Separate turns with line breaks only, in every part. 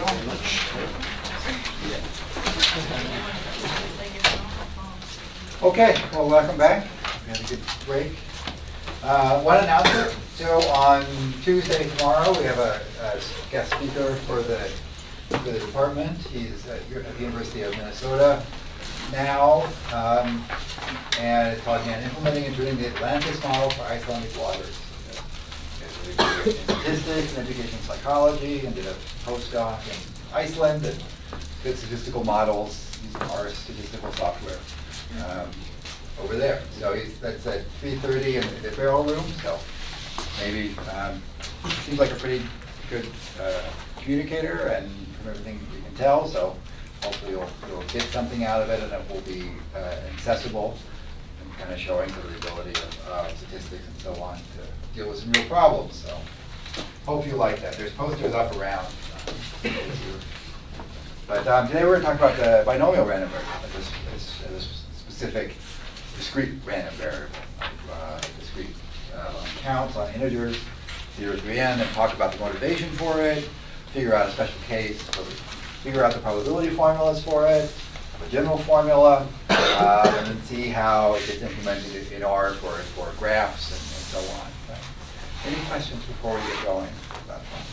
very much.
Okay, well, welcome back. We had a good break. One announcement. So on Tuesday, tomorrow, we have a guest speaker for the department. He's at the University of Minnesota now, and it's talking on implementing and tuning the Atlantis model for Icelandic waters. In statistics and education psychology, and did a postdoc in Iceland, and did statistical models using our statistical software over there. So that's at 3:30 in the Barrel Room. So maybe seems like a pretty good communicator, and from everything we can tell. So hopefully you'll get something out of it, and it will be accessible and kind of showing the ability of statistics and so on to deal with some real problems. So hope you like that. There's posters up around. But today we're going to talk about the binomial random variable, this specific discrete random variable, discrete counts on integers, 0 through n, and talk about the motivation for it, figure out a special case, figure out the probability formulas for it, the general formula, and then see how it gets implemented in R for graphs and so on. Right? Any questions before we get going about that?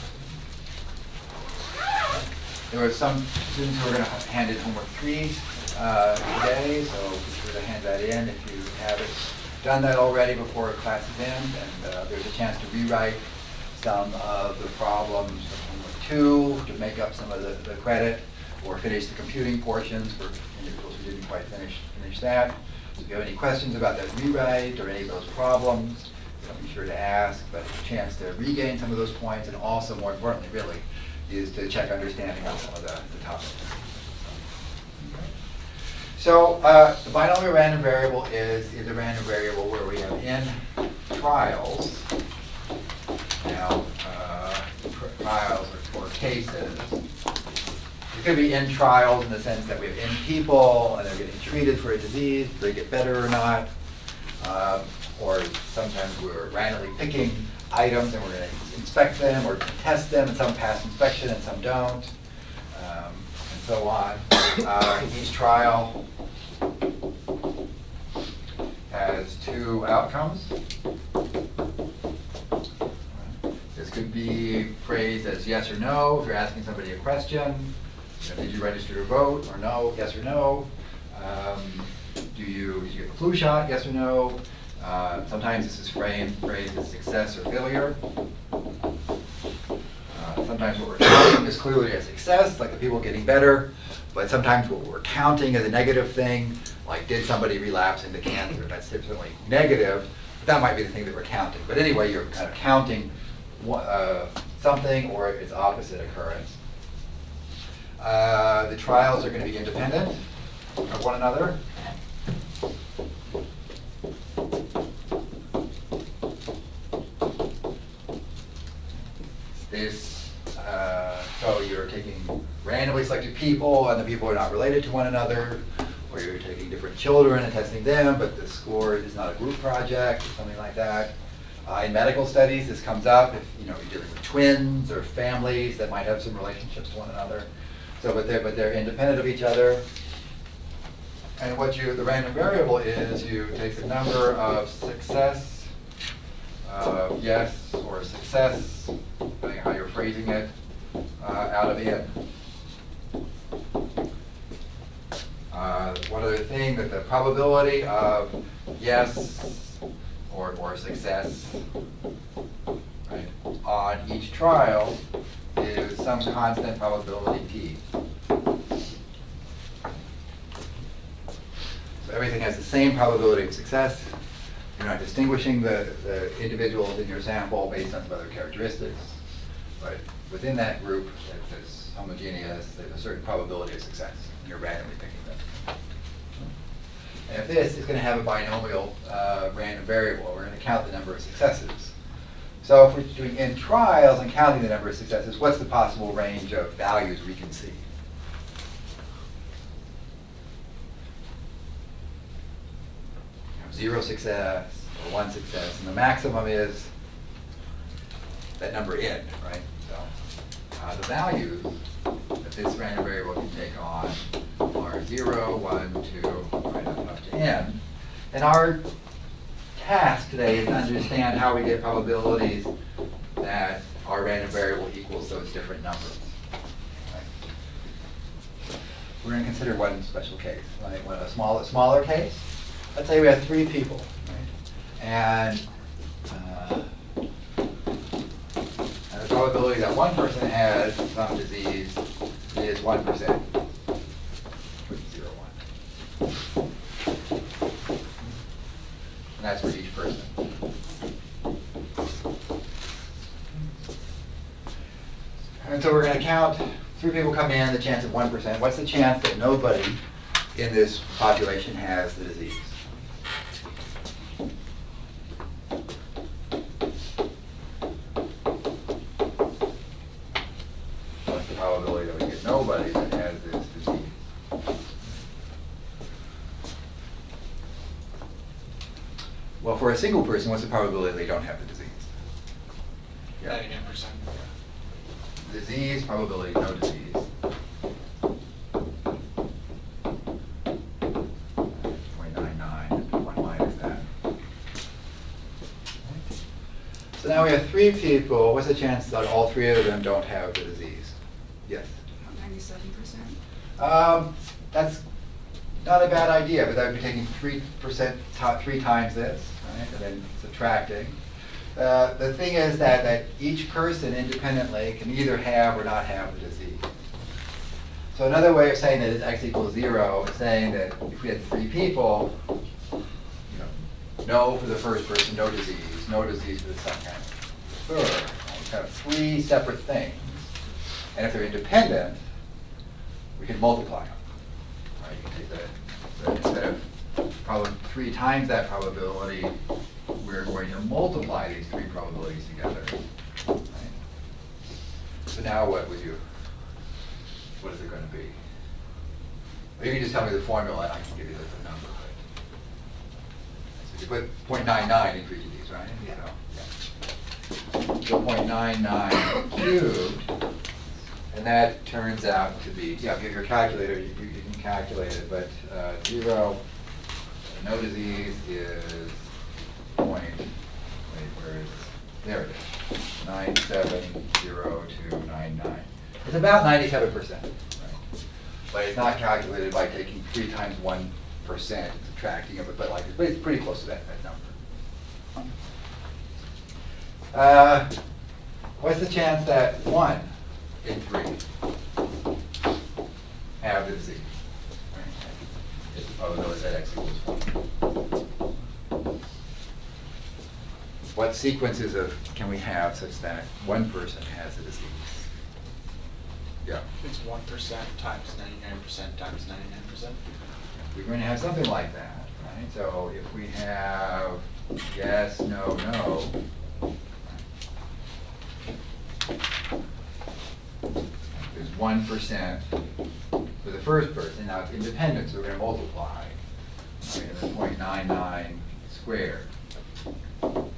There were some students who were going to hand in homework 3 today, so be sure to hand that in if you haven't done that already before class is in. And there's a chance to rewrite some of the problems from homework 2 to make up some of the credit, or finish the computing portions for individuals who didn't quite finish that. So if you have any questions about that rewrite or any of those problems, be sure to ask. But it's a chance to regain some of those points, and also, more importantly, really, is to check understanding of some of the topics. So the binomial random variable is a random variable where we have n trials. Now, trials or cases. It could be n trials in the sense that we have n people and they're getting treated for a disease, do they get better or not? Or sometimes we're randomly picking items and we're going to inspect them or test them, and some pass inspection and some don't, and so on. Each trial has 2 outcomes. This could be phrased as yes or no if you're asking somebody a question. Did you register to vote, or no, yes or no? Did you get the flu shot, yes or no? Sometimes this is phrased as success or failure. Sometimes what we're counting is clearly a success, like the people getting better. But sometimes what we're counting is a negative thing, like did somebody relapse into cancer? That's certainly negative, but that might be the thing that we're counting. But anyway, you're kind of counting something or its opposite occurrence. The trials are going to be independent of one another. So you're taking randomly selected people, and the people are not related to one another, or you're taking different children and testing them, but the score is not a group project or something like that. In medical studies, this comes up if you're dealing with twins or families that might have some relationships to one another. So, but they're independent of each other. And the random variable is you take the number of success, yes or success, depending on how you're phrasing it, out of n. One other thing, that the probability of yes or success, right, on each trial is some constant probability p. So everything has the same probability of success. You're not distinguishing the individuals in your sample based on some other characteristics. But within that group that's homogeneous, there's a certain probability of success, and you're randomly picking them. And if this is going to have a binomial random variable, we're going to count the number of successes. So if we're doing n trials and counting the number of successes, what's the possible range of values we can see? Zero success or 1 success, and the maximum is that number n, right? So the values this random variable can take on are 0, 1, 2, right up to n. And our task today is to understand how we get probabilities that our random variable equals those different numbers. Right? We're going to consider one special case, like a smaller case. Let's say we have 3 people, right? And the probability that one person has some disease is 1%. With 0, 1. And that's for each person. And so we're going to count 3 people come in, the chance of 1%. What's the chance that nobody in this population has the disease? What's the probability that we get nobody that has this disease? Well, for a single person, what's the probability they don't have the disease?
99%.
Disease, probability, no disease. 0.99, 1 minus that. So now we have 3 people. What's the chance that all 3 of them don't have the disease? Yes?
97%.
That's not a bad idea, but that would be taking 3%, 3 times this, right? And then subtracting. The thing is that each person independently can either have or not have the disease. So another way of saying that it's x equals 0 is saying that if we had 3 people, no for the first person, no disease for the second, third. It's kind of 3 separate things. And if they're independent, we can multiply them. Right? You can take instead of probably 3 times that probability, we're going to multiply these 3 probabilities together. Right? So now what is it going to be? Or you can just tell me the formula and I can give you the number. So you put 0.99 in for each of these, right? Yeah. So 0.99 cubed, and that turns out to be, yeah, give your calculator, you can calculate it, but 0, no disease is there it is, 970299. It's about 97%, right? But it's not calculated by taking 3 times 1% and subtracting it, but it's pretty close to that number. What's the chance that 1 in 3 have the disease? Right? It's the probability that x equals 1. What sequences can we have such that 1 person has the disease? Yeah.
It's 1% times 99% times 99%.
We're going to have something like that, right? So if we have yes, no, no, there's 1% for the first person. Now it's independent, so we're going to multiply. Right? And then 0.99 squared.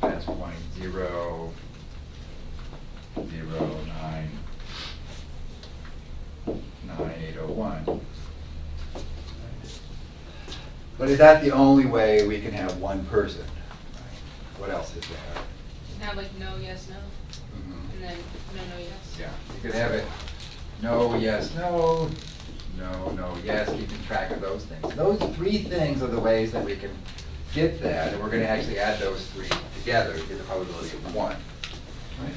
That's 0.0099801. But is that the only way we can have 1 person? Right? What else is there?
Now like no, yes, no.
Mm-hmm.
And then no, no, yes.
Yeah, you could have it no, yes, no, no, no, yes, keeping track of those things. Those 3 things are the ways that we can get that, and we're going to actually add those 3 together to get the probability of 1. Right?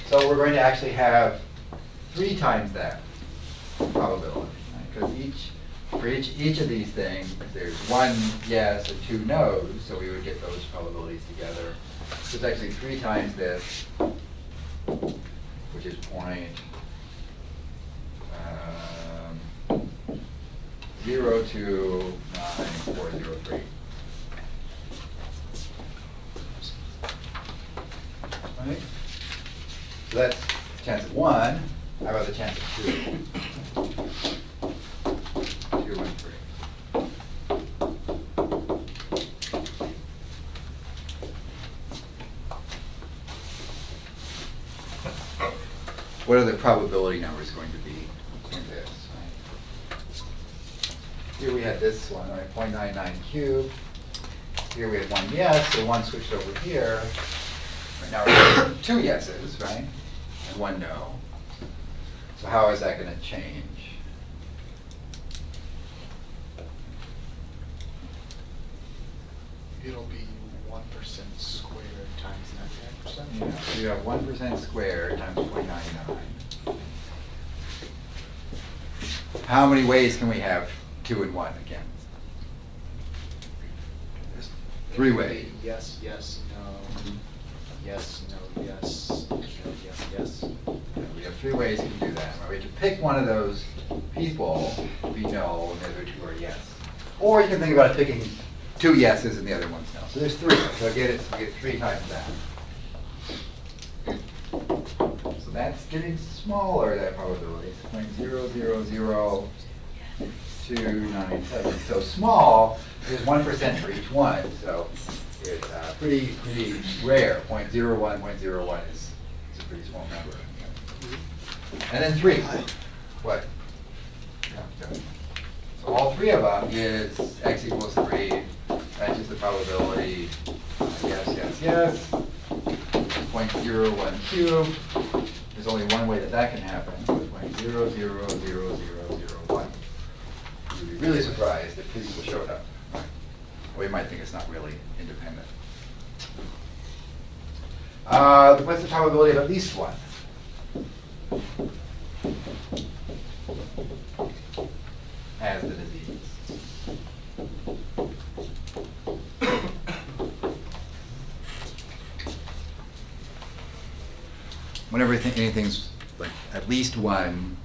So we're going to actually have 3 times that probability, because for each of these things, there's 1 yes and 2 no's, so we would get those probabilities together. So it's actually 3 times this, which is 0.029403. Right? So that's the chance of 1. How about the chance of 2? 2 and 3. What are the probability numbers going to be? here we had this one, right, 0.99 cubed. Here we had one yes, so one switched over here. Right now we have two yeses, right? And one no. So how is that going to change?
It'll be 1% squared times 99%.
Yeah, so you have 1% squared times 0.99. How many ways can we have 2 and 1 again? There's 3 ways.
Yes, yes, no. Yes, no, yes. No, yes, yes.
Yeah, we have 3 ways you can do that. We have to pick one of those people, we know, and the other 2 are yes. Or you can think about picking 2 yeses and the other one's no. So there's 3. So we get 3 times that. So that's getting smaller, that probability. It's 0.000297. So small, there's 1% for each one. So it's pretty rare. 0.01, 0.01 is a pretty small number. And then 3. What? Yeah, so all 3 of them is x equals 3. That's just the probability. Yes, yes, yes. 0.01 cubed. There's only one way that can happen. 0.000001. You'd be really surprised if 3 people showed up. We might think it's not really independent. What's the probability of at least 1? Has the disease. Whenever anything's like at least 1,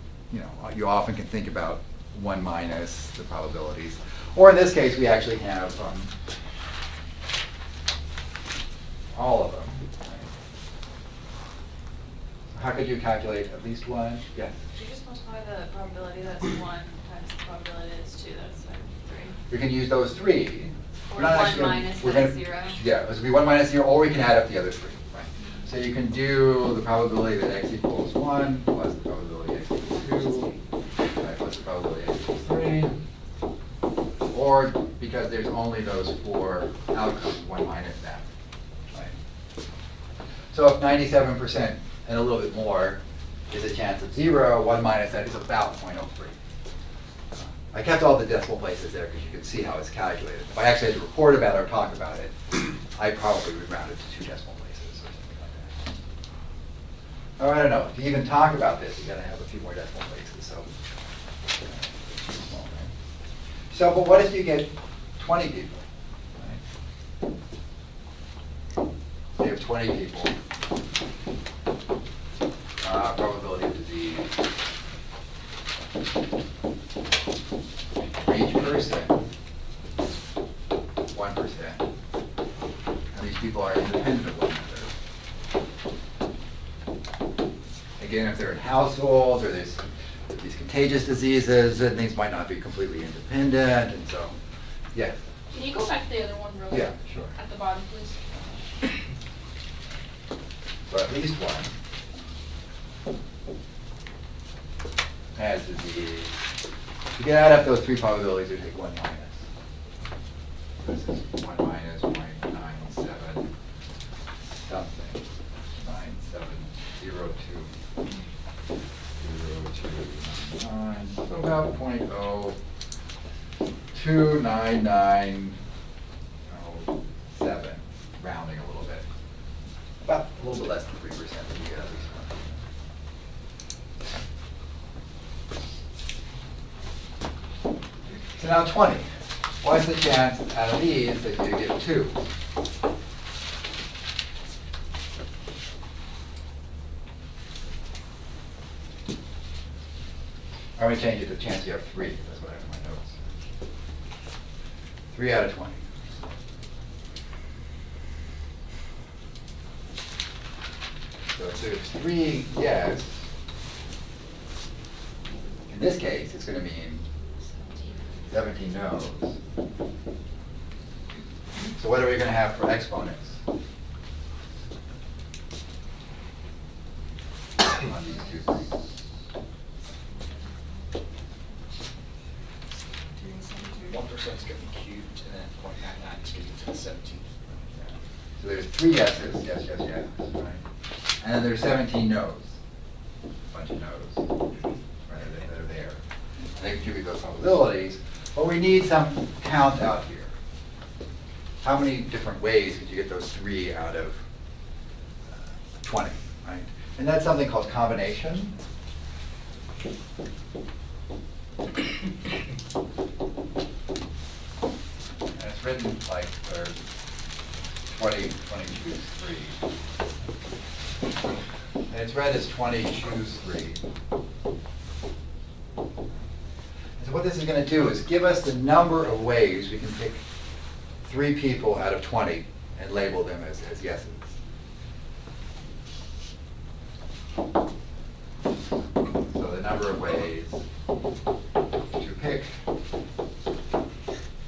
you often can think about 1 minus the probabilities. Or in this case, we actually have all of them. How could you calculate at least 1? Yes?
Should you just multiply the probability that's 1 times the probability that's 2, that's like 3?
We can use those 3.
Or
We're not
1
actually gonna-
minus
we're
that
gonna-
0?
Yeah, it would be 1 minus 0, or we can add up the other 3. Right. So you can do the probability that x equals 1 plus the probability x equals 2 right, plus the probability x equals 3. Or because there's only those 4 outcomes, 1 minus that. Right. So if 97% and a little bit more is a chance of 0, 1 minus that is about 0.03. I kept all the decimal places there because you can see how it's calculated. If I actually had to report about it or talk about it, I probably would round it to 2 decimal places or something like that. Or I don't know, to even talk about this, you gotta have a few more decimal places, so. Small, right? So, but what if you get 20 people? Right? So you have 20 people. Probability of disease. For each person, 1%. And these people are independent of one another. Again, if they're in households or there's these contagious diseases, then things might not be completely independent, and so, yeah.
Can you go back to the other one real quick?
Yeah, sure.
At the bottom, please.
So at least 1 has disease. You can add up those 3 probabilities, you take 1 minus. This is 1 minus 0.97 something. 9702. 0299. So about 0.02997, rounding a little bit. About a little bit less than 3% of the others. So now 20. What's the chance out of these that you get 2? I'm going to change it to chance you have 3. That's what I have in my notes. 3 out of 20. So if there's 3 yes, in this case, it's going to mean 17 no's. So what are we going to have for exponents on these 2 things?
one's gonna be cubed, and then 0.99 is gonna be to the 17th.
So there's 3 yeses, yes, yes, yes, right? And then there's 17 no's, a bunch of no's, right, that are there. And they contribute those probabilities, but we need some count out here. How many different ways could you get those 3 out of 20, right? And that's something called combination. And it's written like for 20, 20 choose 3. And it's read as 20 choose 3. And so what this is going to do is give us the number of ways we can pick 3 people out of 20 and label them as yeses. So the number of ways to pick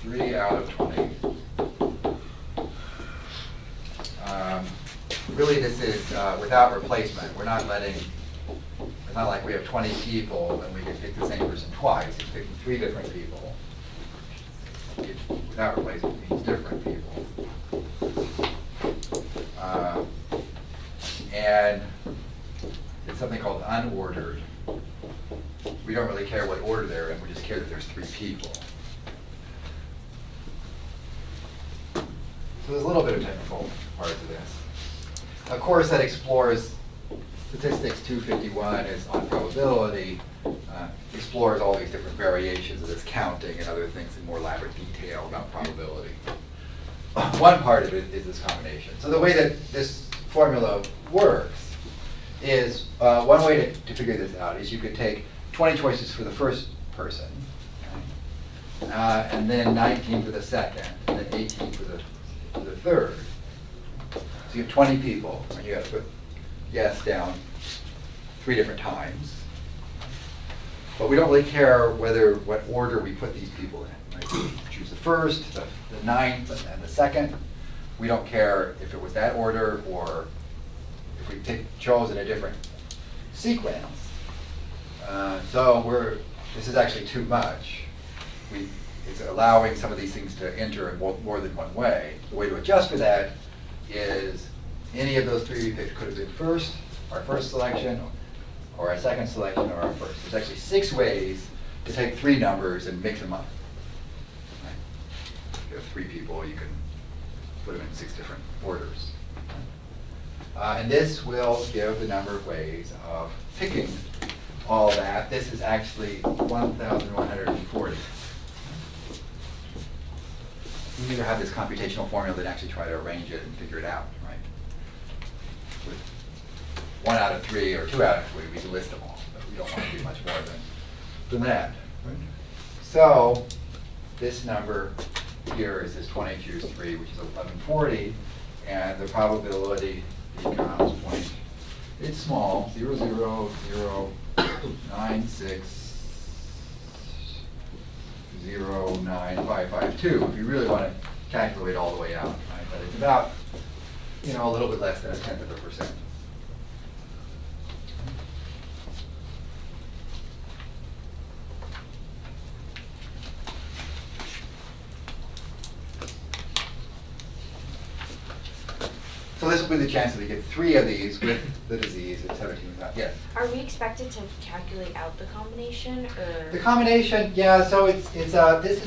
3 out of 20. Really, this is without replacement. We're not letting, it's not like we have 20 people and we can pick the same person twice. It's picking 3 different people. Without replacement means different people. And it's something called unordered. We don't really care what order they're in, we just care that there's 3 people. So there's a little bit of technical parts of this. Of course, that explores statistics 251 is on probability, explores all these different variations of this counting and other things in more elaborate detail about probability. One part of it is this combination. So the way that this formula works is, one way to figure this out is you could take 20 choices for the first person, okay? And then 19 for the second, and then 18 for the third. So you have 20 people, and you have to put yes down 3 different times. But we don't really care what order we put these people in. Right? We choose the first, the 9th, and the 2nd. We don't care if it was that order or if we chose in a different sequence. This is actually too much. It's allowing some of these things to enter in more than one way. The way to adjust for that is any of those 3 we picked could have been our first selection, or our second selection, or our first. There's actually 6 ways to take 3 numbers and mix them up. Right? If you have 3 people, you can put them in 6 different orders. And this will give the number of ways of picking all that. This is actually 1,140. You either have this computational formula that actually try to arrange it and figure it out, right? With 1 out of 3 or 2 out of 3, we can list them all, but we don't want to do much more than that. Right? So this number here is this 20 choose 3, which is 1140, and the probability becomes it's small, 0.00096095552. If you really want to calculate all the way out, right? But it's about, a little bit less than 1/10%. So this will be the chance that we get 3 of these with the disease at 17 times. Yes?
Are we expected to calculate out the combination, or?
The combination, yeah, so this is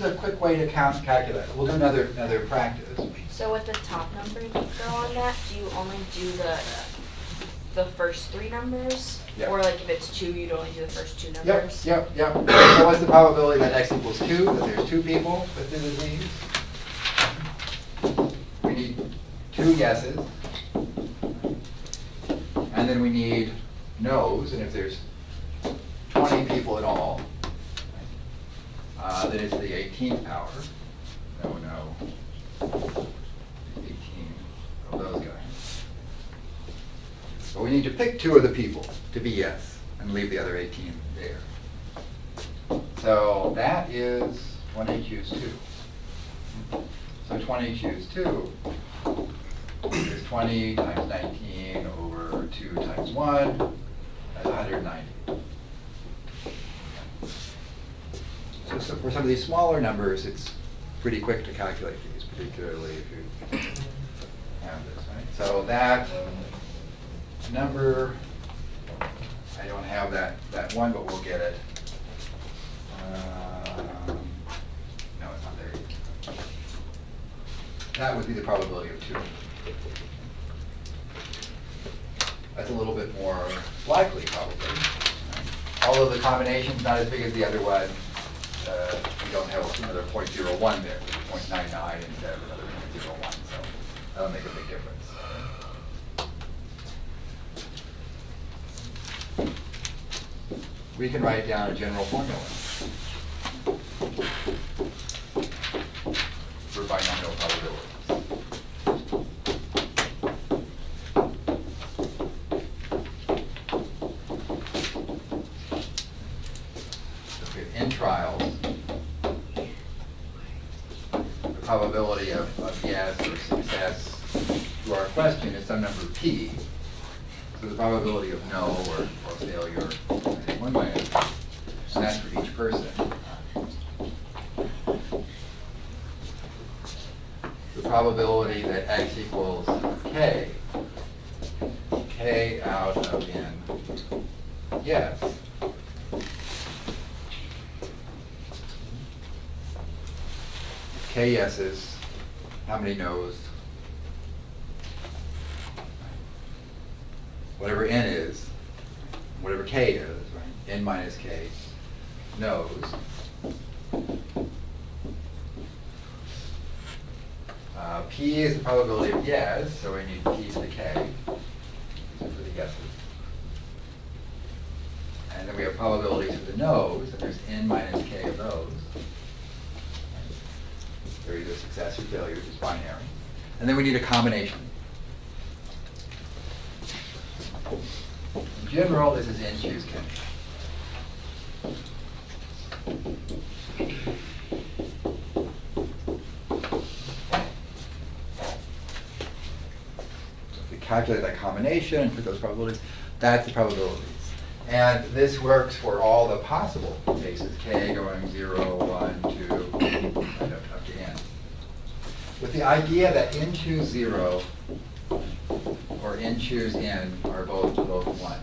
a quick way to calculate. We'll do another practice.
So with the top number you throw on that, do you only do the first 3 numbers?
Yep.
Or like if it's 2, you'd only do the first 2
Yep,
numbers?
yep, yep. So what's the probability that x equals 2, that there's 2 people with the disease? We need 2 yeses. And then we need no's, and if there's 20 people in all, then it's the 18th power. No. 18 of those guys. But we need to pick 2 of the people to be yes, and leave the other 18 there. So that is 20 choose 2. So 20 choose 2 is 20 times 19 over 2 times 1, that's 190. So for some of these smaller numbers, it's pretty quick to calculate these, particularly if you have this, right? So that number, I don't have that one, but we'll get it. No, it's not there yet. That would be the probability of 2. That's a little bit more likely, probably. Right? Although the combination's not as big as the other one, we don't have another 0.01 there, 0.99 instead of another 0.01, so that'll make a big difference. We can write down a general formula for binomial probabilities. In trials, the probability of yes or success to our question is some number p. So the probability of no or failure in one way, and that's for each person. The probability that x equals k, k out of n, yes. K yeses, how many no's? Whatever n is, whatever k is, right? N minus k, no's. P is the probability of yes, so we need p to the k. These are for the yeses. And then we have probabilities for the no's, and there's n minus k of those. They're either success or failure, which is binary. And then we need a combination. In general, this is n choose k. So if we calculate that combination and put those probabilities, that's the probabilities. And this works for all the possible cases, k going 0, 1, 2, and up to n. With the idea that n choose 0 or n choose n are both 1.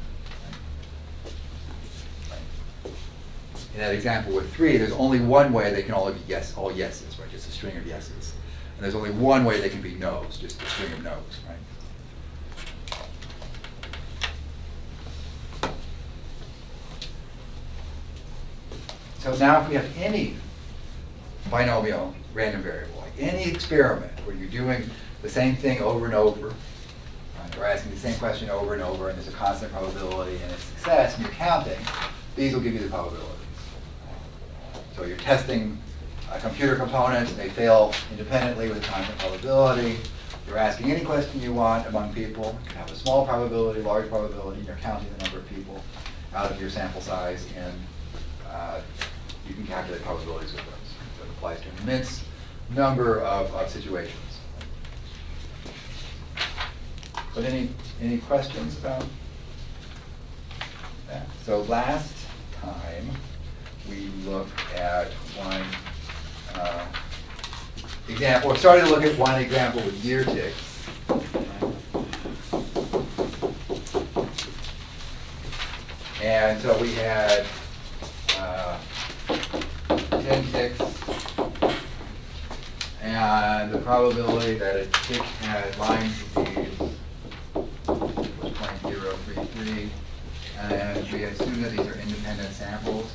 In that example with 3, there's only one way they can all be yes, all yeses, right? Just a string of yeses. And there's only one way they can be no's, just a string of no's, right? So now if we have any binomial random variable, like any experiment where you're doing the same thing over and over, right? Or asking the same question over and over, and there's a constant probability and it's success, and you're counting, these will give you the probabilities. So you're testing computer components, and they fail independently with a constant probability. You're asking any question you want among people. You can have a small probability, large probability, and you're counting the number of people out of your sample size, and you can calculate probabilities with those. So it applies to an immense number of situations. But any questions about that? So last time we looked at one example. We started to look at one example with year ticks. And so we had 10 ticks, and the probability that a tick had Lyme disease was 0.033, and we assume that these are independent samples.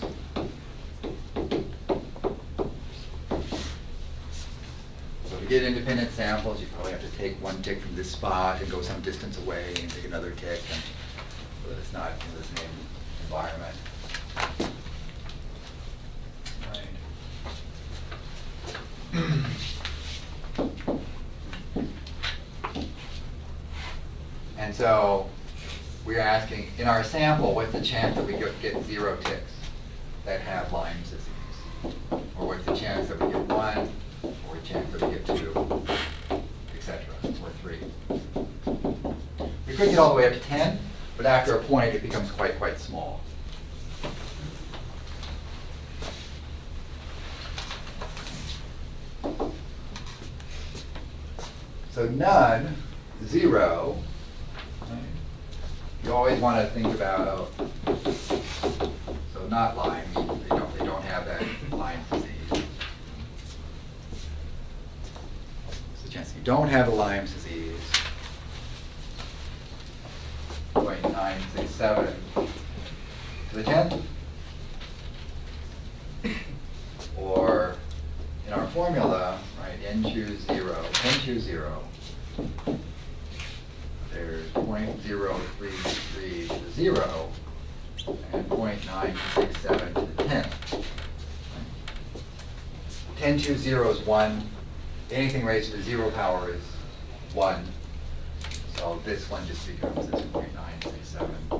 So to get independent samples, you probably have to take one tick from this spot and go some distance away and take another tick, and so that it's not in the same environment. And so we're asking, in our sample, what's the chance that we get 0 ticks that have Lyme disease? Or what's the chance that we get 1, or a chance that we get 2, etc., or 3? We could get all the way up to 10, but after a point it becomes quite small. So none, 0. Right? You always want to think about, so not Lyme, they don't have that Lyme disease. So the chance you don't have the Lyme disease, 0.967 to the 10th. Or in our formula, right, n choose 0, 10 choose 0. There's 0.033 to the 0 and 0.967 to the 10th. 10 choose 0 is 1. Anything raised to the 0 power is 1. So this one just becomes this 0.967 to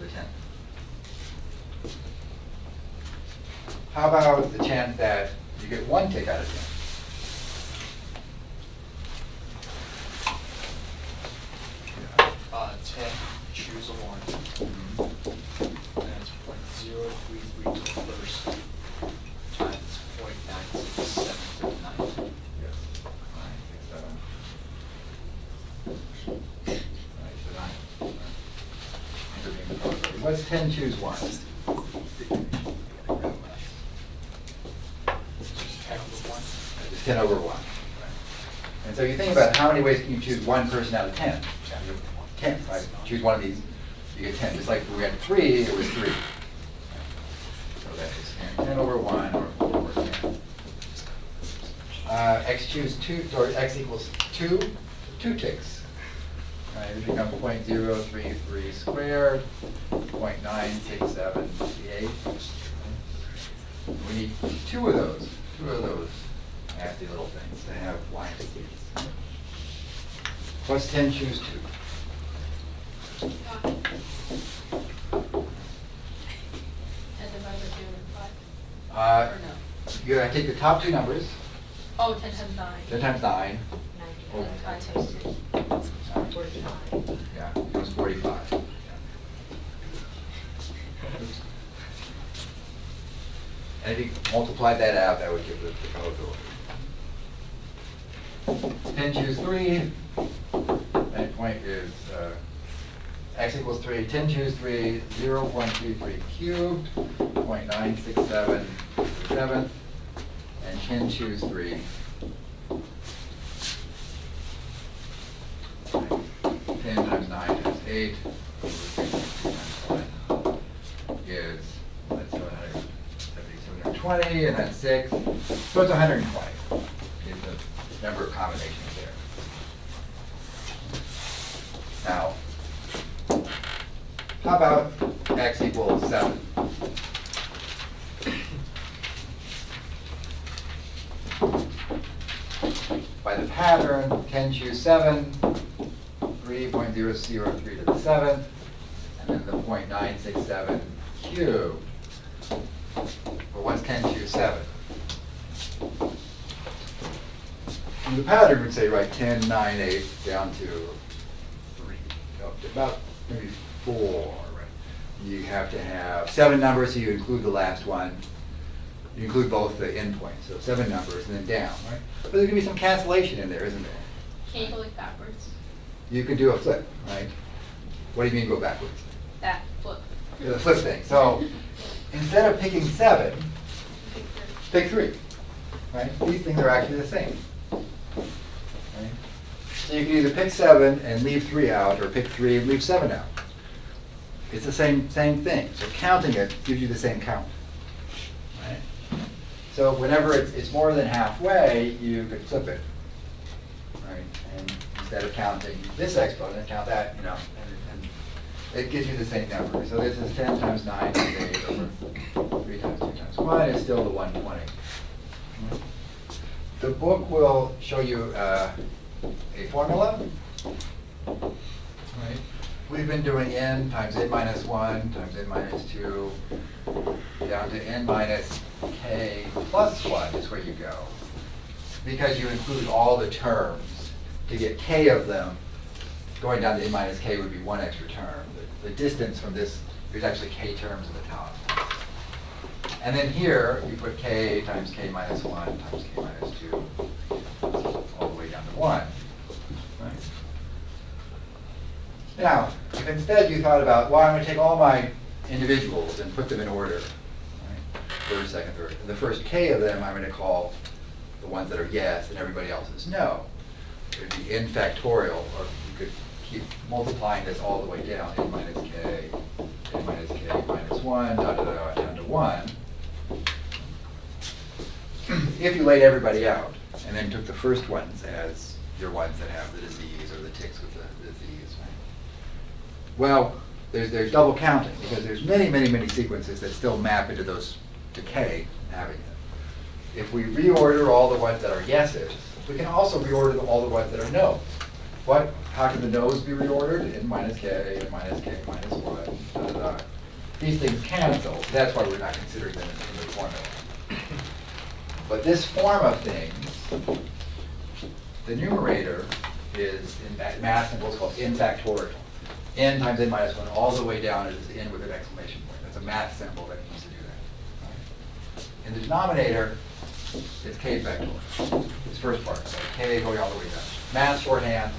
the 10th. How about the chance that you get 1 tick out of 10?
Choose a 1. That's 0.033 to the first times 0.967 to the 9th.
Yes. 967. Right, so 9. What's 10 choose 1?
Just check with 1.
It's 10 over 1. And so you think about how many ways can you choose one person out of 10? 10, right? Choose one of these, you get 10. Just like if we had 3, it was 3. So that is 10 over 1 or 4 over 10. X choose 2, or x equals 2, 2 ticks. Right, it becomes 0.033 squared, 0.96738. We need 2 of those nasty little things to have Lyme disease. What's 10 choose 2?
10 divided by 2 and 5?
Uh,
Or no?
You gotta take the top 2 numbers,
Oh, 10 times 9.
10 times 9. Oh.
10 times 2.
45.
Yeah, it was 45. Yeah. And if you multiply that out, that would give the probability. 10 choose 3. That point is x equals 3. 10 choose 3, 0.33 cubed, 0.967 to the 7th, and 10 choose 3. 10 times 9 is 8. Over 3 times 1 is, that's 720, and that's 6. So it's 120 is the number of combinations there. Now, how about x equals 7? By the pattern, 10 choose 7, 3.003 to the 7th, and then the 0.967 cubed. But what's 10 choose 7? And the pattern would say, right, 10, 9, 8, down to 3, up to about maybe 4, right? You have to have 7 numbers, so you include the last one. You include both the endpoints, so 7 numbers and then down, right? But there's going to be some cancellation in there, isn't there?
Can you go like backwards?
You could do a flip, right? What do you mean go backwards?
That flip.
The flip thing. So instead of picking 7,
Pick 3.
pick 3, right? These things are actually the same. Right? So you can either pick 7 and leave 3 out, or pick 3 and leave 7 out. It's the same thing. So counting it gives you the same count. Right? So whenever it's more than halfway, you could flip it. Right? And instead of counting this exponent, count that, and it gives you the same number. So this is 10 times 9 is 8 over 3 times 2 times 1 is still the 120. The book will show you a formula. Right? We've been doing n times n minus 1 times n minus 2 down to n minus k plus 1 is where you go. Because you include all the terms. To get k of them, going down to n minus k would be 1 extra term. The distance from this, there's actually k terms at the top. And then here, you put k times k minus 1 times k minus 2, all the way down to 1. Now, if instead you thought about, well, I'm going to take all my individuals and put them in order, right? First, second, third. The first k of them I'm going to call the ones that are yes, and everybody else is no. It would be n factorial, or you could keep multiplying this all the way down, n minus k minus 1, down to 1. If you laid everybody out, and then took the first ones as your ones that have the disease, or the ticks with the disease, right? Well, there's double counting, because there's many sequences that still map into those decay having it. If we reorder all the ones that are yeses, we can also reorder all the ones that are no's. How can the no's be reordered? N minus k minus 1, These things cancel. That's why we're not considering them in the formula. But this form of things, the numerator is in math symbols called n factorial. N times n minus 1 all the way down is n with an exclamation point. That's a math symbol that needs to do that. Right? In the denominator, it's k factorial. This first part, so k going all the way down. Math shorthand.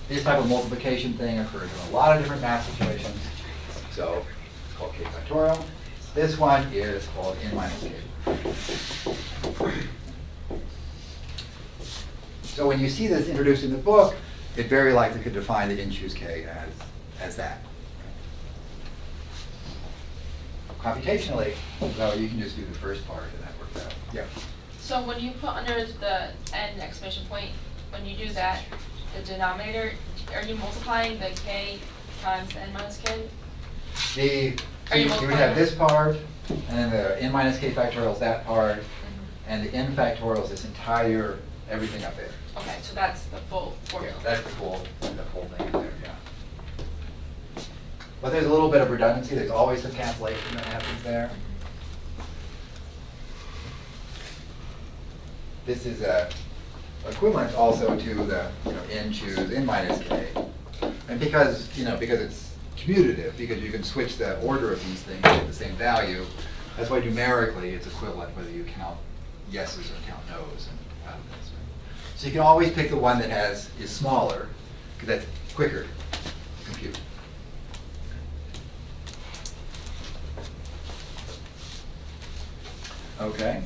This type of multiplication thing occurs in a lot of different math situations. So it's called k factorial. This one is called n minus k. So when you see this introduced in the book, it very likely could define the n choose k as that. Computationally, though, you can just do the first part and that works out. Yeah.
So when you put under the n exclamation point, when you do that, the denominator, are you multiplying the k times the n minus k?
You would have this part, and then the n minus k factorial is that part, and the n factorial is this entire everything up there.
Okay, so that's the full
Yeah,
formula.
that's the full thing in there, yeah. But there's a little bit of redundancy. There's always some cancellation that happens there. This is equivalent also to the n choose n minus k, and because it's commutative, because you can switch the order of these things to the same value. That's why numerically it's equivalent whether you count yeses or count nos and out of this. Right? So you can always pick the one that is smaller, because that's quicker to compute. Okay.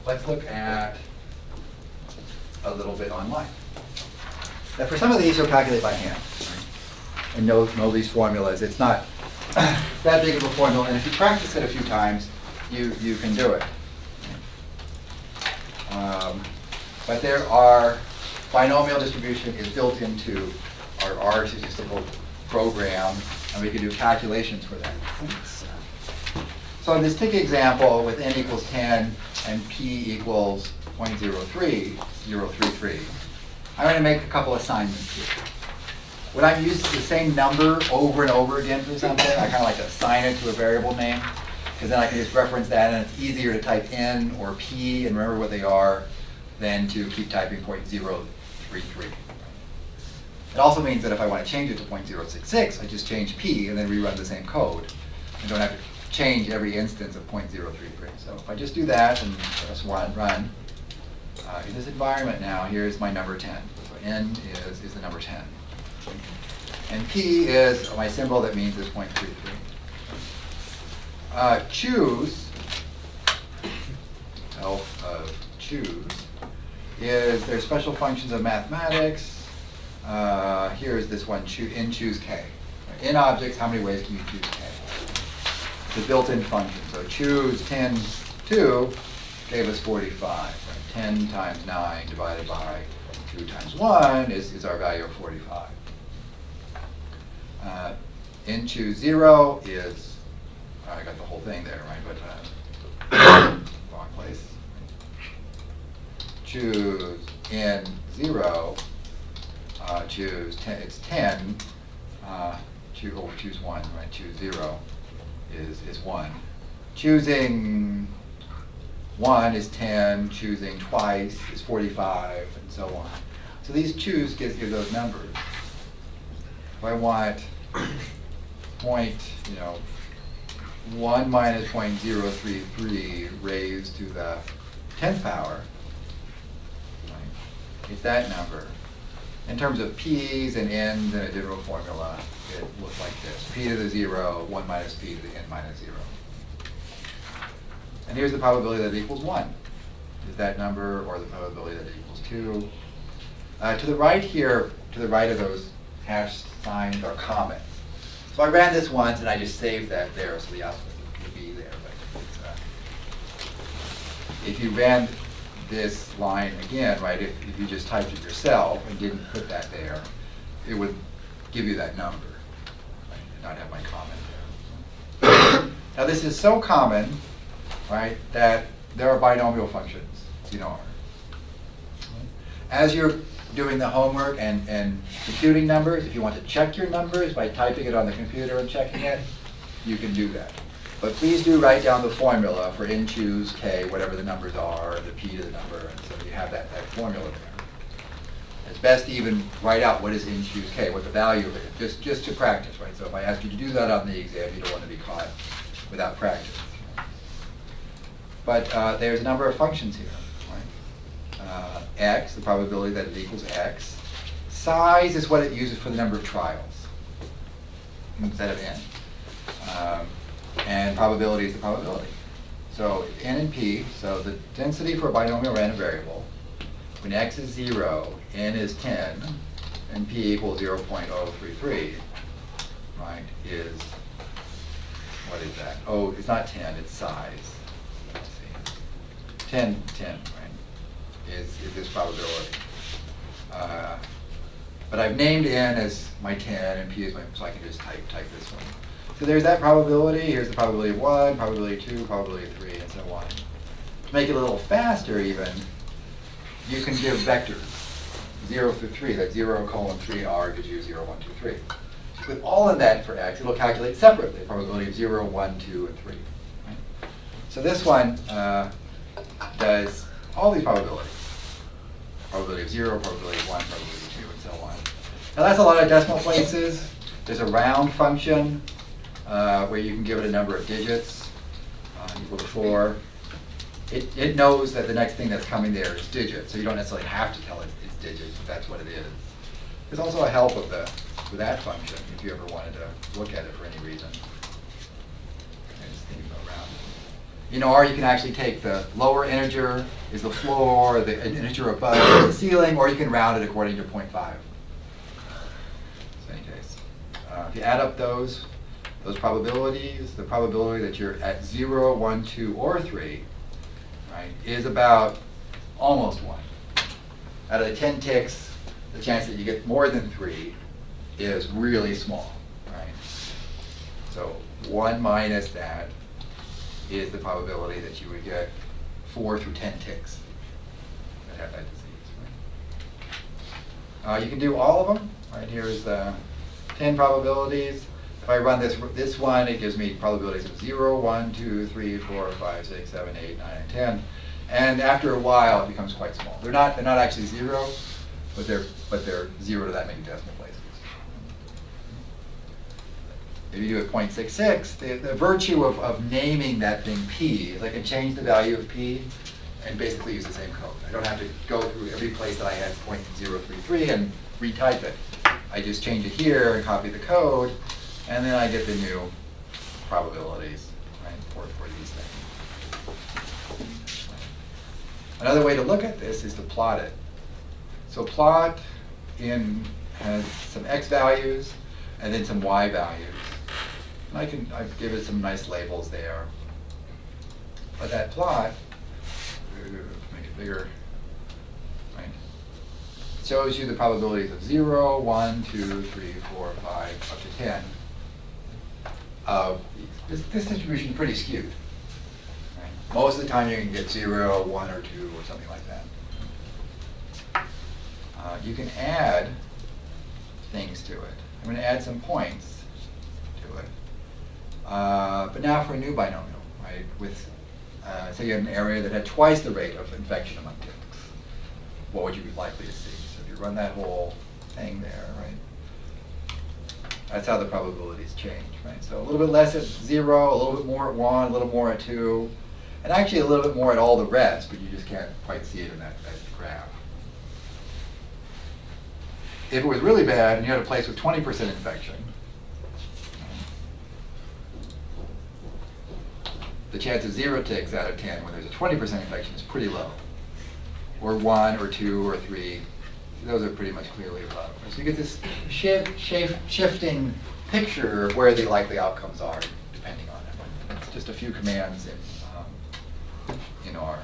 Let's look at a little bit online. Now for some of these, you'll calculate by hand, right? And know these formulas. It's not that big of a formula, and if you practice it a few times, you can do it. But there are, binomial distribution is built into our R statistical program, and we can do calculations for that. So in this tick example with n equals 10 and p equals 0.033, I'm going to make a couple assignments here. When I'm using the same number over and over again for something, I kind of like to assign it to a variable name, because then I can just reference that, and it's easier to type n or p and remember what they are than to keep typing 0.033. It also means that if I want to change it to 0.066, I just change p and then rerun the same code. I don't have to change every instance of 0.033. So if I just do that and press run, in this environment now, here's my number 10. So n is the number 10. And p is my symbol that means it's 0.33. Choose, elf of choose, is there's special functions of mathematics. Here is this one, in choose k. In objects, how many ways can you choose k? The built-in function. So choose 10, 2 gave us 45. Right? 10 times 9 divided by 2 times 1 is our value of 45. In choose 0 is, I got the whole thing there, right? But wrong place. Choose in 0, choose 10, it's 10, choose 1, right? Choose 0 is 1. Choosing 1 is 10, choosing twice is 45, and so on. So these choose gives those numbers. If I want 1 minus 0.033 raised to the 10th power, right, it's that number. In terms of p's and n's in a general formula, it looks like this. P to the 0, 1 minus p to the n minus 0. And here's the probability that it equals 1. Is that number, or the probability that it equals 2. To the right here, to the right of those hash signs are comments. So I ran this once and I just saved that there, so the output would be there. But if you ran this line again, right, if you just typed it yourself and didn't put that there, it would give you that number, right, and not have my comment there. Now this is so common, right, that there are binomial functions in R. As you're doing the homework and computing numbers, if you want to check your numbers by typing it on the computer and checking it, you can do that. But please do write down the formula for n choose k, whatever the numbers are, the p to the number, and so you have that formula there. It's best to even write out what is n choose k, what the value of it is, just to practice, right? So if I ask you to do that on the exam, you don't want to be caught without practice. But there's a number of functions here, right? X, the probability that it equals x. Size is what it uses for the number of trials instead of n. And probability is the probability. So n and p, so the density for a binomial random variable, when x is 0, n is 10, and p equals 0.033, right, is, what is that? Oh, it's not 10, it's size. Let's see. 10, right, is this probability. But I've named n as my 10 and p is my, so I can just type this one. So there's that probability. Here's the probability of 1, probability of 2, probability of 3, and so on. To make it a little faster even, you can give vectors, 0 through 3. That's 0, 3, r gives you 0, 1, 2, 3. With all of that for x, it'll calculate separately the probability of 0, 1, 2, and 3. Right? So this one does all these probabilities. Probability of 0, probability of 1, probability of 2, and so on. Now that's a lot of decimal places. There's a round function where you can give it a number of digits equal to 4. It knows that the next thing that's coming there is digits, so you don't necessarily have to tell it it's digits, but that's what it is. There's also a help with that function if you ever wanted to look at it for any reason. I just think about round. In R, you can actually take the lower integer is the floor, the integer above is the ceiling, or you can round it according to 0.5. So in any case, if you add up those probabilities, the probability that you're at 0, 1, 2, or 3, right, is about almost 1. Out of the 10 ticks, the chance that you get more than 3 is really small, right? So 1 minus that is the probability that you would get 4 through 10 ticks that have that disease, right? You can do all of them, right? Here's the 10 probabilities. If I run this one, it gives me probabilities of 0, 1, 2, 3, 4, 5, 6, 7, 8, 9, and 10. And after a while, it becomes quite small. They're not actually 0, but they're 0 to that many decimal places. If you do it 0.66, the virtue of naming that thing p is I can change the value of p and basically use the same code. I don't have to go through every place that I had 0.033 and retype it. I just change it here and copy the code, and then I get the new probabilities, right, for these things. Another way to look at this is to plot it. So plot has some x values and then some y values. And I've given it some nice labels there. But that plot, make it bigger, right, shows you the probabilities of 0, 1, 2, 3, 4, 5, up to 10 of these. This distribution is pretty skewed. Right? Most of the time you can get 0, 1, or 2, or something like that. You can add things to it. I'm going to add some points to it. But now for a new binomial, right? With, say you had an area that had twice the rate of infection among ticks. What would you be likely to see? So if you run that whole thing there, right? That's how the probabilities change, right? So a little bit less at 0, a little bit more at 1, a little more at 2, and actually a little bit more at all the rest, but you just can't quite see it in that graph. if it was really bad and you had a place with 20% infection, the chance of 0 ticks out of 10 when there's a 20% infection is pretty low. Or 1 or 2 or 3. Those are pretty much clearly low. So you get this shifting picture of where the likely outcomes are, depending on it. It's just a few commands in R.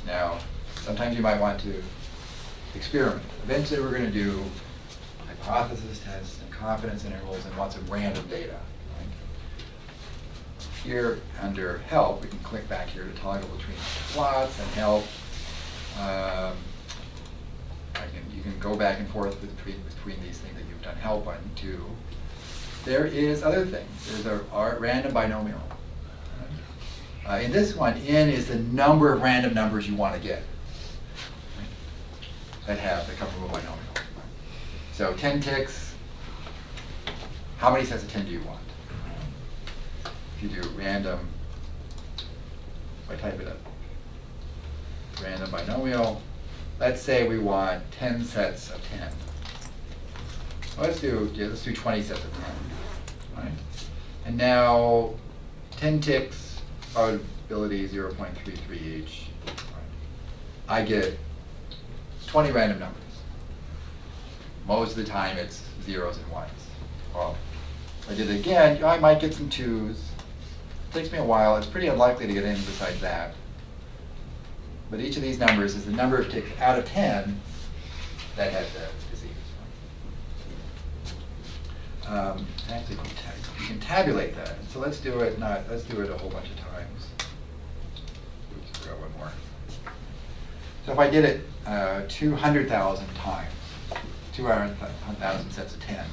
Now, sometimes you might want to experiment. Eventually we're going to do hypothesis tests and confidence intervals and lots of random data. Here, under help, we can click back here to toggle between plots and help. You can go back and forth between these things that you've done help on too. There is other things. There's a random binomial. In this one, n is the number of random numbers you want to get that come from a binomial. So 10 ticks, how many sets of 10 do you want? If you do random, if I type it up, random binomial, let's say we want 10 sets of 10. Well, let's do 20 sets of 10. Right? And now 10 ticks, probability 0.33 each. Right? I get 20 random numbers. Most of the time it's zeros and ones. Well, if I did it again, I might get some 2s. It takes me a while. It's pretty unlikely to get any besides that. But each of these numbers is the number of ticks out of 10 that had the disease. Actually, you can tabulate that. So let's do it. Let's do it a whole bunch of times. Oops, forgot one more. So if I did it 200,000 times, 200,000 sets of 10.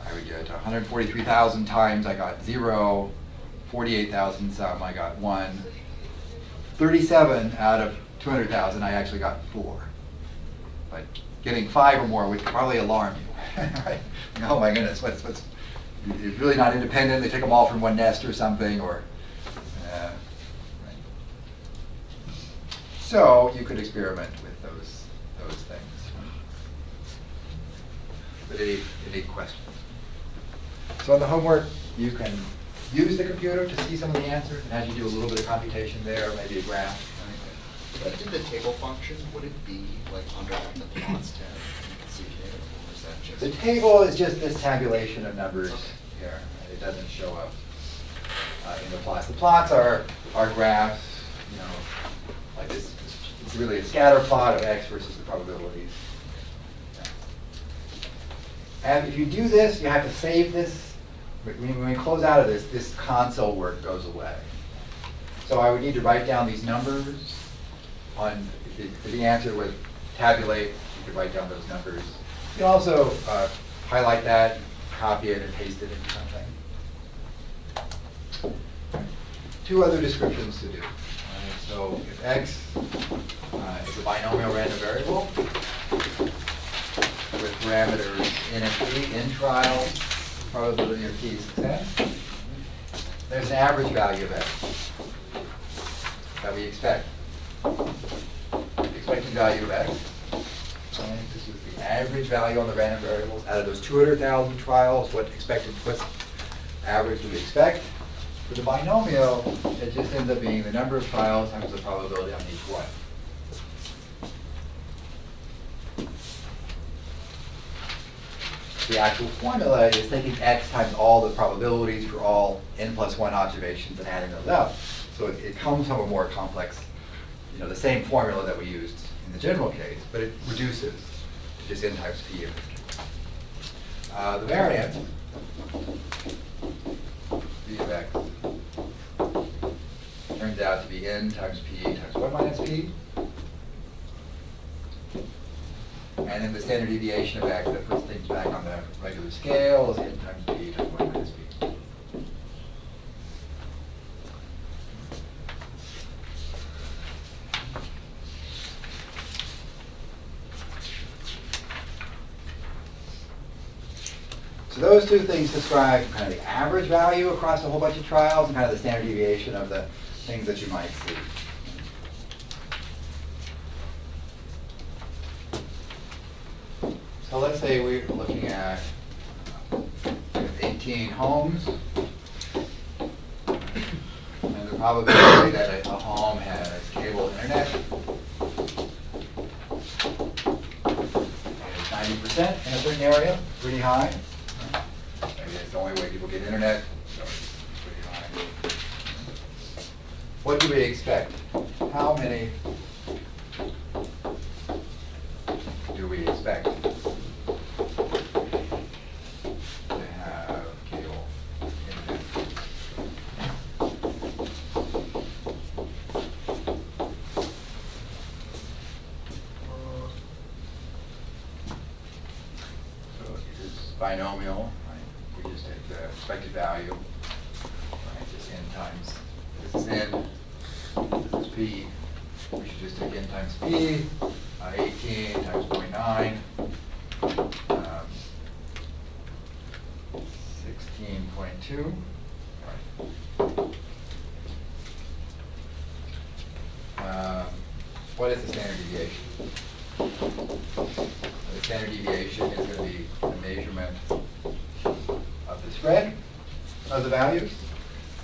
I would get 143,000 times, I got 0. 48,000 some, I got 1. 37 out of 200,000, I actually got 4. But getting 5 or more would probably alarm you. Right? Oh my goodness, it's really not independent. They take them all from one nest or something, or. Right. So you could experiment with those things. But any questions? So in the homework, you can use the computer to see some of the answers, and as you do a little bit of computation there, or maybe a graph.
If I did the table function, would it be like under like the plots tab you can see here, or is that just?
The table is just this tabulation of numbers here. Right? It doesn't show up in the plots. The plots are graphs, like this. It's really a scatter plot of x versus the probabilities. Yeah. And if you do this, you have to save this. When we close out of this console work goes away. So I would need to write down these numbers. If the answer was tabulate, you could write down those numbers. You can also highlight that, copy it, and paste it into something. 2 other descriptions to do. So if x is a binomial random variable with parameters n and p, in trial, probability of p success, there's an average value of x that we expect. The expected value of x. This is the average value on the random variables out of those 200,000 trials. What average do we expect? For the binomial, it just ends up being the number of trials times the probability on each one. The actual formula is taking x times all the probabilities for all n+1 observations and adding those up. So it comes from a more complex, the same formula that we used in the general case, but it reduces to just n times p in this case. The variance, v of x, turns out to be n times p times 1 minus p. And then the standard deviation of x that puts things back on the regular scale is n times p times 1 minus p. So those 2 things describe kind of the average value across a whole bunch of trials and kind of the standard deviation of the things that you might see. let's say we're looking at 18 homes. And the probability that a home has cable internet is 90% in a certain area, pretty high. Maybe that's the only way people get internet, so it's pretty high. What do we expect? How many do we expect to have cable internet? So it is binomial, right? We just take the expected value, right? Just n times, this is n, this is p. We should just take n times p, 18 times 0.9, 16.2. What is the standard deviation? The standard deviation is going to be the measurement of the spread of the values.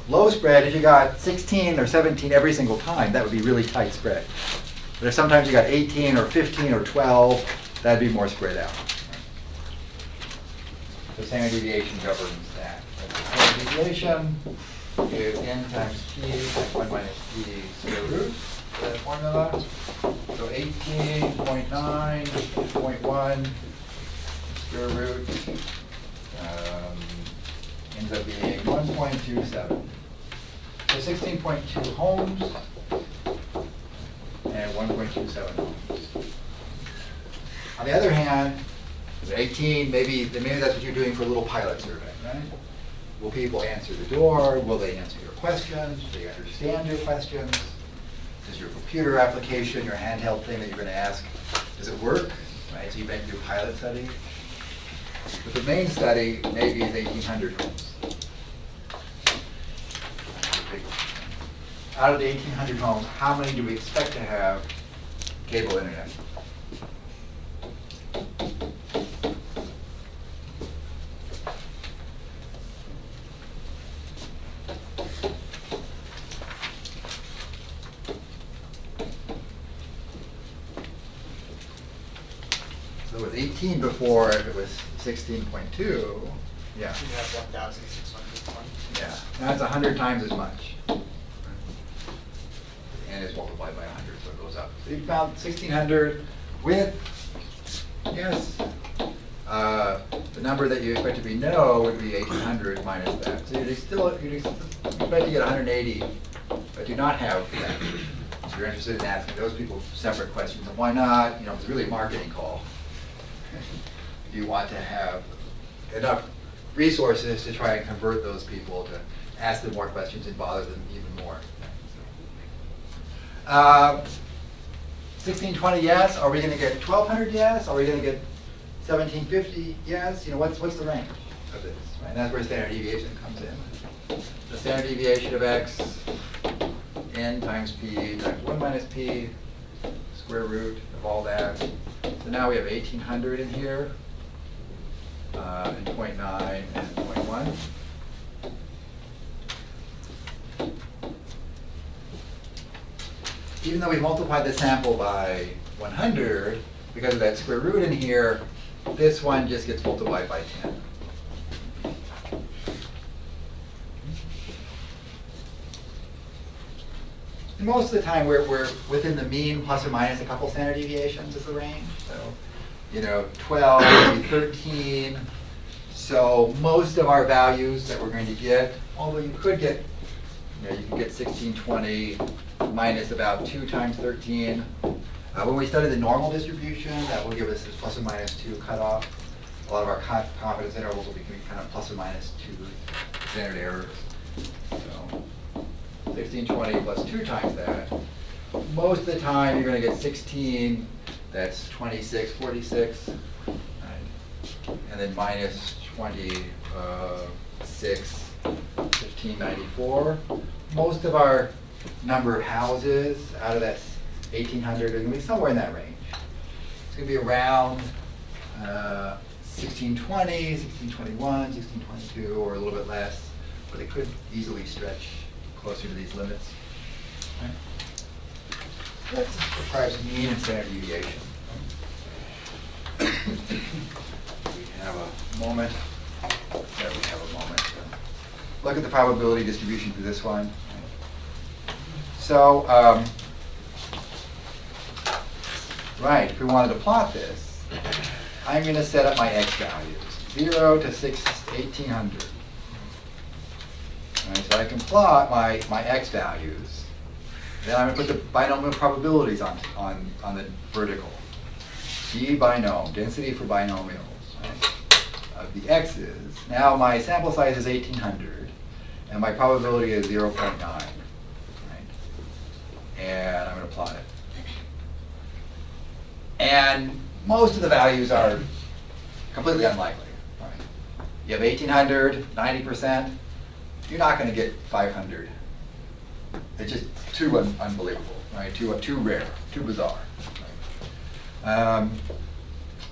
Low spread, if you got 16 or 17 every single time, that would be really tight spread. But if sometimes you got 18 or 15 or 12, that'd be more spread out. The standard deviation governs that. The standard deviation is n times p times 1 minus p square root. That formula. So 18.9, 0.1 square root ends up being 1.27. So 16.2 homes and 1.27 homes. On the other hand, 18, maybe that's what you're doing for a little pilot survey, right? Will people answer the door? Will they answer your questions? Do they understand your questions? Does your computer application, your handheld thing that you're going to ask, does it work? Right? So you make your pilot study. But the main study maybe is 1,800 homes. Out of the 1,800 homes, how many do we expect to have cable internet? So it was 18 before, if it was 16.2, yeah.
You have 1,620.
Yeah, that's 100 times as much. And it's multiplied by 100, so it goes up. So you found 1,600 with, yes, the number that you expect to be no would be 1,800 minus that. So you'd expect to get 180, but do not have that. So you're interested in asking those people separate questions. And why not? You know, it's really a marketing call. You want to have enough resources to try and convert those people to ask them more questions and bother them even more. 1620 yes. Are we going to get 1,200 yes? Are we going to get 1,750 yes? You know, what's the range of this? Right? And that's where standard deviation comes in. The standard deviation of x, n times p times 1 minus p, square root of all that. So now we have 1,800 in here, and 0.9 and 0.1. Even though we multiplied the sample by 100, because of that square root in here, this one just gets multiplied by 10. And most of the time, we're within the mean plus or minus a couple standard deviations is the range. So, you know, 12, maybe 13. So most of our values that we're going to get, although you could get, you know, you can get 1620 minus about 2 times 13. When we study the normal distribution, that will give us this plus or minus 2 cutoff. A lot of our confidence intervals will be kind of plus or minus 2 standard errors. So 1620 plus 2 times that. Most of the time, you're going to get 16. That's 2646. Right? And then minus 26, 1594. Most of our number of houses out of that 1,800 are going to be somewhere in that range. It's going to be around 1620, 1621, 1622, or a little bit less, but it could easily stretch closer to these limits. Right? Let's describe some mean and standard deviation. We have a moment. There we have a moment. Look at the probability distribution for this one. So, right, if we wanted to plot this, I'm going to set up my x values, 0 to 1800. Right, so I can plot my x values. Then I'm going to put the binomial probabilities on the vertical. D binom, density for binomials, right, of the x's. Now my sample size is 1800, and my probability is 0.9. Right? And I'm going to plot it. And most of the values are completely unlikely. Right? You have 1800, 90%. You're not going to get 500. It's just too unbelievable, right? Too rare, too bizarre. Right?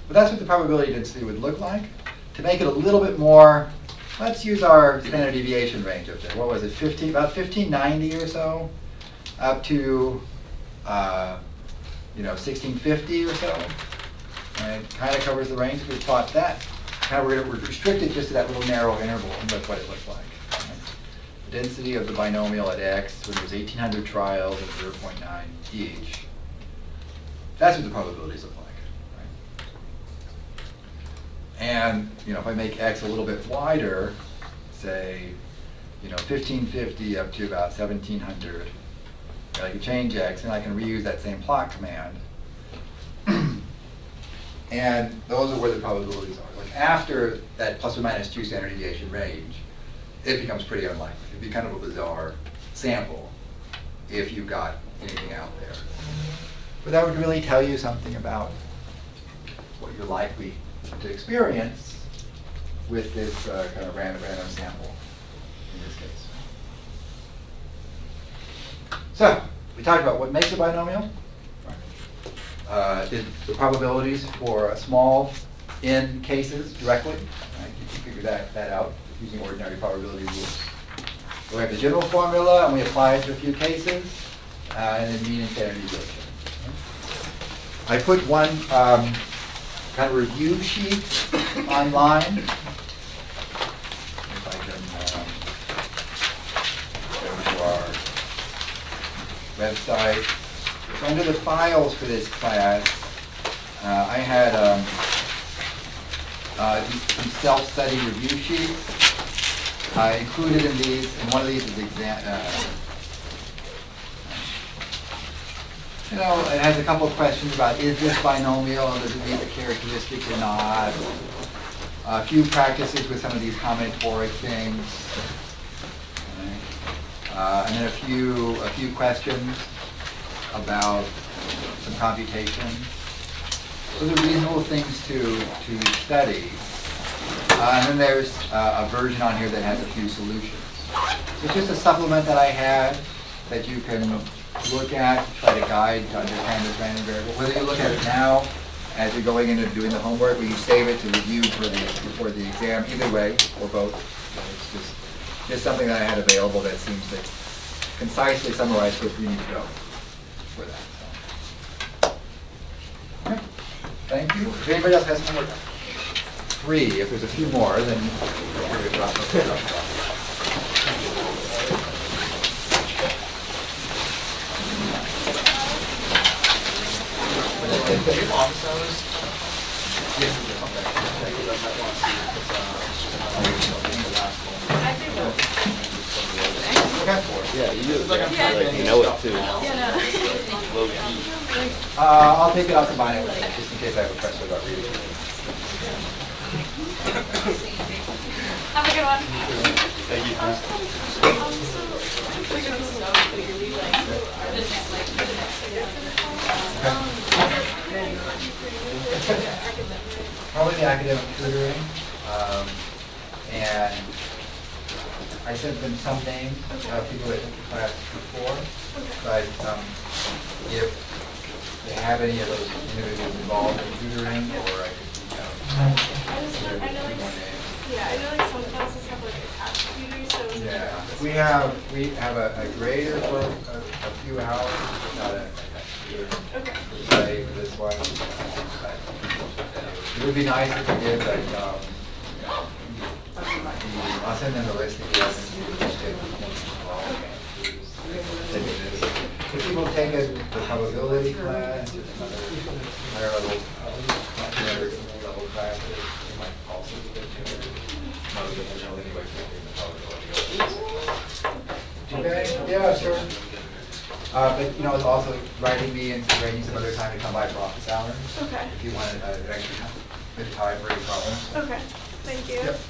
But that's what the probability density would look like. To make it a little bit more, let's use our standard deviation range up there. What was it? About 1590 or so, up to 1650 or so. And it kind of covers the range. We plot that. Kind of we're restricted just to that little narrow interval, and that's what it looks like. The density of the binomial at x when there's 1800 trials at 0.9 each. That's what the probabilities look like. Right? And if I make x a little bit wider, say 1550 up to about 1700, I can change x and I can reuse that same plot command. And those are where the probabilities are. Like after that plus or minus 2 standard deviation range, it becomes pretty unlikely. It'd be kind of a bizarre sample if you got anything out there. But that would really tell you something about what you're likely to experience with this kind of random sample in this case. So, we talked about what makes a binomial. Did the probabilities for small n cases directly. Right? You can figure that out using ordinary probability rules. So we have the general formula, and we apply it to a few cases, and then mean and standard deviation. I put one kind of review sheet online. If I can go to our website. So under the files for this class, I had some self-study review sheets included in these, and one of these is it has a couple of questions about is this binomial, does it meet the characteristics or not? A few practices with some of these combinatoric things, and then a few questions about some computations. Those are reasonable things to study. And then there's a version on here that has a few solutions. So it's just a supplement that I had that you can look at to try to guide to understand this random variable. Whether you look at it now as you're going into doing the homework, or you save it to review before the exam, either way, or both. So it's just something that I had available that seems to concisely summarize what you need to know for that. So. Okay. Thank you. If anybody else has homework 3, if there's a few more, then feel free to drop them.
Yeah, you do. You know it too. Low key.
I'll take it out, combine it with it, just in case I have a question about reading.
Have a good one.
Thank you.
Probably the academic tutoring, and I sent them some names of people that took the class before, but if they have any of those individuals involved in tutoring, or I could
I know like, yeah, I know like some classes have like attached computers, so. is it-
Yeah, we have a grader for a few hours, not a computer.
Okay.
Study for this one. It would be nice if we did, but, I'll send them the list if you have If people take the probability class, or some other higher level, higher level classes, they might also be good too. Most of them know anyway, the probability. Okay, yeah, sure. But, you know, it's also writing me and arranging some other time to come by for office hours.
Okay.
If you want an extra bit of time for any problems.
Okay, thank you.
Yep.